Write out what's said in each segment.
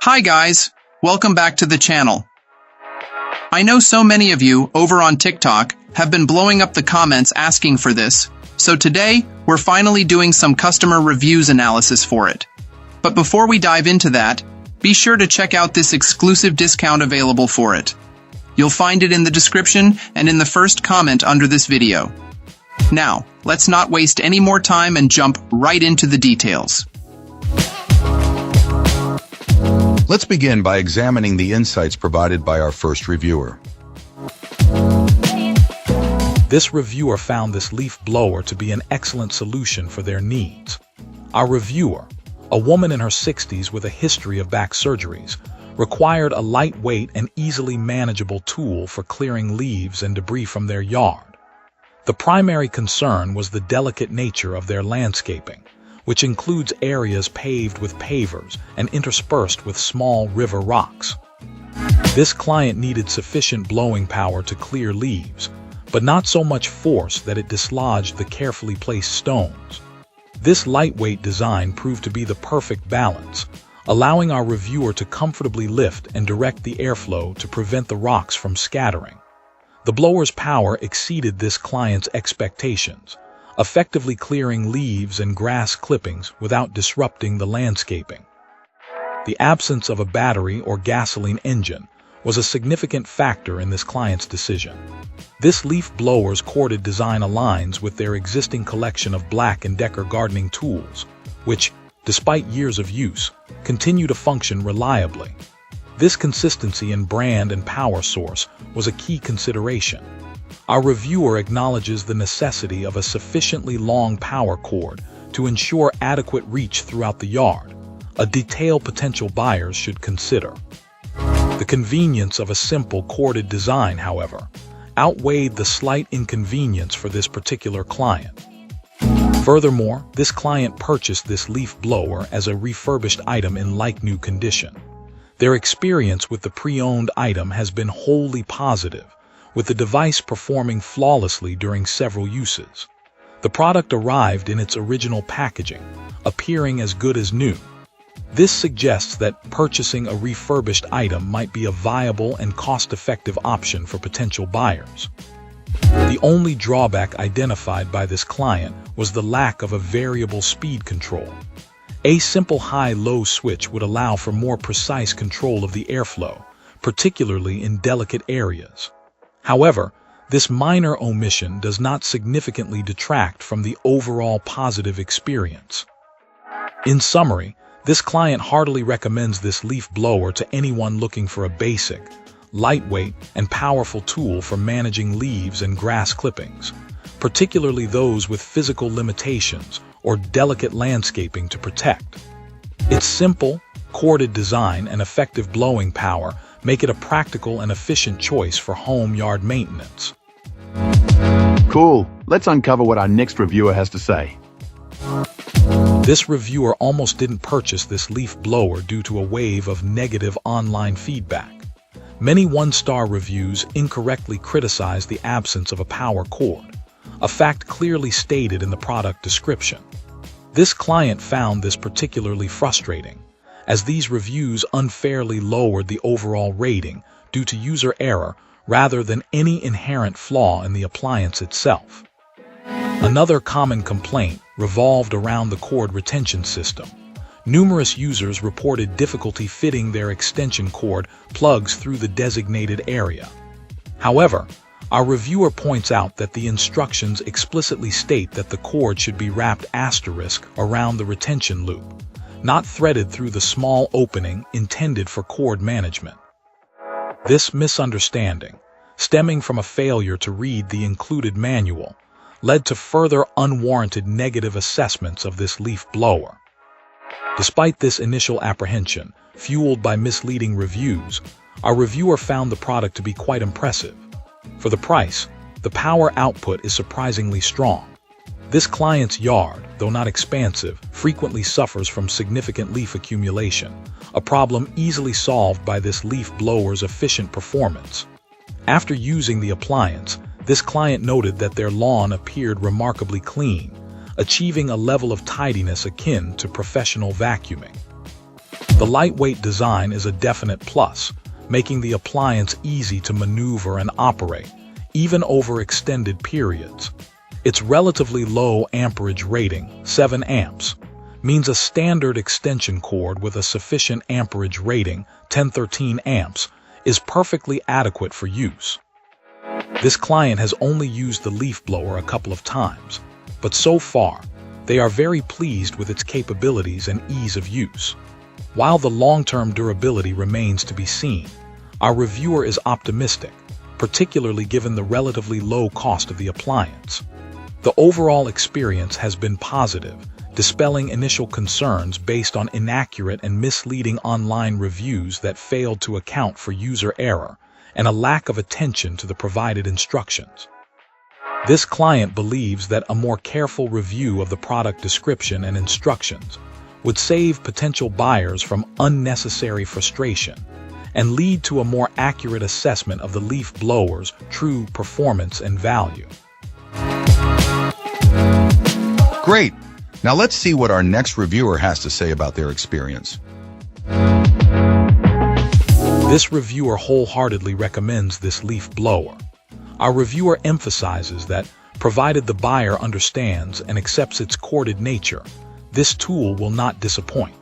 Hi guys, welcome back to the channel. I know so many of you over on TikTok have been blowing up the comments asking for this, so today we're finally doing some customer reviews analysis for it. But before we dive into that, be sure to check out this exclusive discount available for it. You'll find it in the description and in the first comment under this video. Now, let's not waste any more time and jump right into the details. Let's begin by examining the insights provided by our first reviewer. This reviewer found this leaf blower to be an excellent solution for their needs. Our reviewer, a woman in her 60s with a history of back surgeries, required a lightweight and easily manageable tool for clearing leaves and debris from their yard. The primary concern was the delicate nature of their landscaping, which includes areas paved with pavers and interspersed with small river rocks. This client needed sufficient blowing power to clear leaves, but not so much force that it dislodged the carefully placed stones. This lightweight design proved to be the perfect balance, allowing our reviewer to comfortably lift and direct the airflow to prevent the rocks from scattering. The blower's power exceeded this client's expectations, effectively clearing leaves and grass clippings without disrupting the landscaping. The absence of a battery or gasoline engine was a significant factor in this client's decision. This leaf blower's corded design aligns with their existing collection of BLACK+DECKER gardening tools, which, despite years of use, continue to function reliably. This consistency in brand and power source was a key consideration. Our reviewer acknowledges the necessity of a sufficiently long power cord to ensure adequate reach throughout the yard, a detail potential buyers should consider. The convenience of a simple corded design, however, outweighed the slight inconvenience for this particular client. Furthermore, this client purchased this leaf blower as a refurbished item in like-new condition. Their experience with the pre-owned item has been wholly positive, with the device performing flawlessly during several uses. The product arrived in its original packaging, appearing as good as new. This suggests that purchasing a refurbished item might be a viable and cost-effective option for potential buyers. The only drawback identified by this client was the lack of a variable speed control. A simple high-low switch would allow for more precise control of the airflow, particularly in delicate areas. However, this minor omission does not significantly detract from the overall positive experience. In summary, this client heartily recommends this leaf blower to anyone looking for a basic, lightweight, and powerful tool for managing leaves and grass clippings, particularly those with physical limitations or delicate landscaping to protect. Its simple, corded design and effective blowing power make it a practical and efficient choice for home yard maintenance. Cool. Let's uncover what our next reviewer has to say. This reviewer almost didn't purchase this leaf blower due to a wave of negative online feedback. Many one-star reviews incorrectly criticize the absence of a power cord, a fact clearly stated in the product description. This client found this particularly frustrating, as these reviews unfairly lowered the overall rating due to user error rather than any inherent flaw in the appliance itself. Another common complaint revolved around the cord retention system. Numerous users reported difficulty fitting their extension cord plugs through the designated area. However, our reviewer points out that the instructions explicitly state that the cord should be wrapped * around the retention loop, not threaded through the small opening intended for cord management. This misunderstanding, stemming from a failure to read the included manual, led to further unwarranted negative assessments of this leaf blower. Despite this initial apprehension, fueled by misleading reviews, our reviewer found the product to be quite impressive. For the price, the power output is surprisingly strong. This client's yard, though not expansive, frequently suffers from significant leaf accumulation, a problem easily solved by this leaf blower's efficient performance. After using the appliance, this client noted that their lawn appeared remarkably clean, achieving a level of tidiness akin to professional vacuuming. The lightweight design is a definite plus, making the appliance easy to maneuver and operate, even over extended periods. Its relatively low amperage rating, 7 amps, means a standard extension cord with a sufficient amperage rating, 10-13 amps, is perfectly adequate for use. This client has only used the leaf blower a couple of times, but so far, they are very pleased with its capabilities and ease of use. While the long-term durability remains to be seen, our reviewer is optimistic, particularly given the relatively low cost of the appliance. The overall experience has been positive, dispelling initial concerns based on inaccurate and misleading online reviews that failed to account for user error and a lack of attention to the provided instructions. This client believes that a more careful review of the product description and instructions would save potential buyers from unnecessary frustration and lead to a more accurate assessment of the leaf blower's true performance and value. Great! Now let's see what our next reviewer has to say about their experience. This reviewer wholeheartedly recommends this leaf blower. Our reviewer emphasizes that, provided the buyer understands and accepts its corded nature, this tool will not disappoint.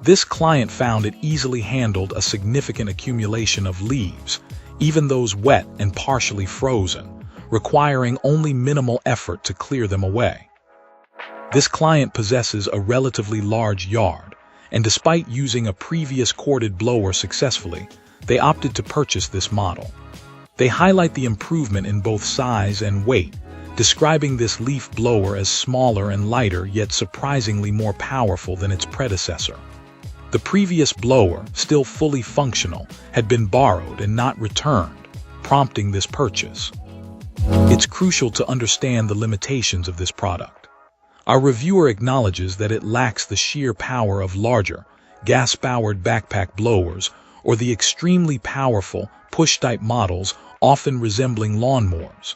This client found it easily handled a significant accumulation of leaves, even those wet and partially frozen, requiring only minimal effort to clear them away. This client possesses a relatively large yard, and despite using a previous corded blower successfully, they opted to purchase this model. They highlight the improvement in both size and weight, describing this leaf blower as smaller and lighter yet surprisingly more powerful than its predecessor. The previous blower, still fully functional, had been borrowed and not returned, prompting this purchase. It's crucial to understand the limitations of this product. Our reviewer acknowledges that it lacks the sheer power of larger, gas-powered backpack blowers or the extremely powerful, push-type models often resembling lawnmowers.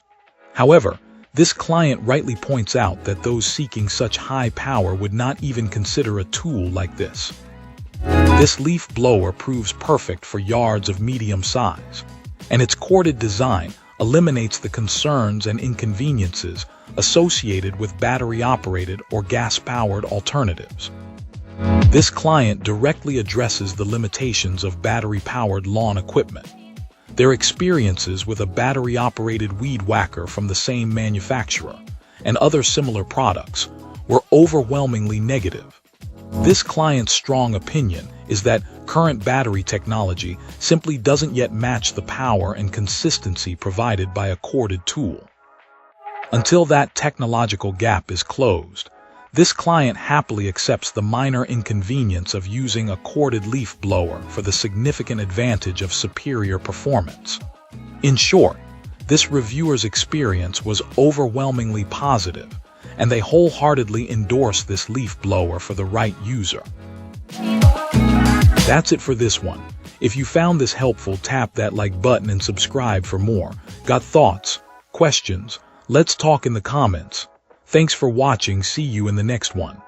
However, this client rightly points out that those seeking such high power would not even consider a tool like this. This leaf blower proves perfect for yards of medium size, and its corded design eliminates the concerns and inconveniences associated with battery-operated or gas-powered alternatives. This client directly addresses the limitations of battery-powered lawn equipment. Their experiences with a battery-operated weed whacker from the same manufacturer and other similar products were overwhelmingly negative. This client's strong opinion is that current battery technology simply doesn't yet match the power and consistency provided by a corded tool. Until that technological gap is closed, this client happily accepts the minor inconvenience of using a corded leaf blower for the significant advantage of superior performance. In short, this reviewer's experience was overwhelmingly positive, and they wholeheartedly endorse this leaf blower for the right user. That's it for this one. If you found this helpful, tap that like button and subscribe for more. Got thoughts? Questions? Let's talk in the comments. Thanks for watching. See you in the next one.